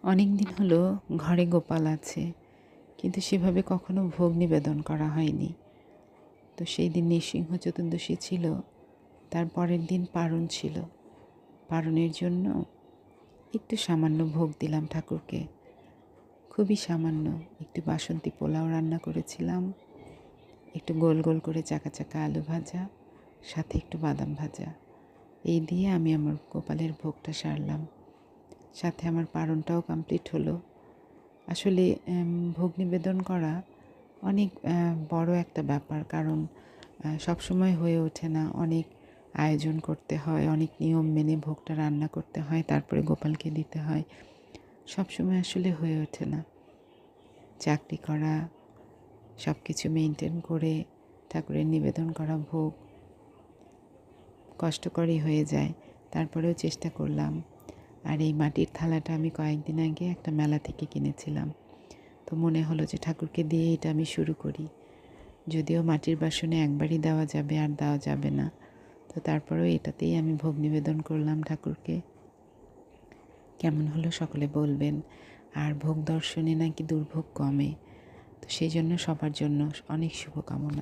অনেক দিন হলো ঘরে গোপাল আছে, কিন্তু সেভাবে কখনো ভোগ নিবেদন করা হয়নি। তো সেই দিন নৃসিংহ চতুর্দশী ছিল, তার পরের দিন পারণ ছিল। পারণের জন্য একটু সামান্য ভোগ দিলাম ঠাকুরকে, খুবই সামান্য। একটু বাসন্তী পোলাও রান্না করেছিলাম, একটু গোল গোল করে চাকা চাকা আলু ভাজা, সাথে একটু বাদাম ভাজা। এই দিয়ে আমি আমার গোপালের ভোগটা সারলাম, সাথে আমার পারণটাও কমপ্লিট হলো। আসলে ভোগ নিবেদন করা অনেক বড় একটা ব্যাপার, কারণ সবসময় হয়ে ওঠে না। অনেক আয়োজন করতে হয়, অনেক নিয়ম মেনে ভোগটা রান্না করতে হয়, তারপরে গোপালকে দিতে হয়। সবসময় আসলে হয়ে ওঠে না। চাকরি করা, সব কিছু মেনটেন করে ঠাকুরের নিবেদন করা ভোগ কষ্টকরই হয়ে যায়। তারপরেও চেষ্টা করলাম। আর এই মাটির থালাটা আমি কয়েকদিন আগে একটা মেলা থেকে কিনেছিলাম। তো মনে হলো যে ঠাকুরকে দিয়ে এটা আমি শুরু করি। যদিও মাটির বাসনে একবারই দেওয়া যাবে, আর দেওয়া যাবে না। তো তারপরেও এটাতেই আমি ভোগ নিবেদন করলাম ঠাকুরকে। কেমন হলো সকলে বলবেন। আর ভোগ দর্শনে নাকি দুর্ভোগ কমে। তো সেই জন্য সবার জন্য অনেক শুভকামনা।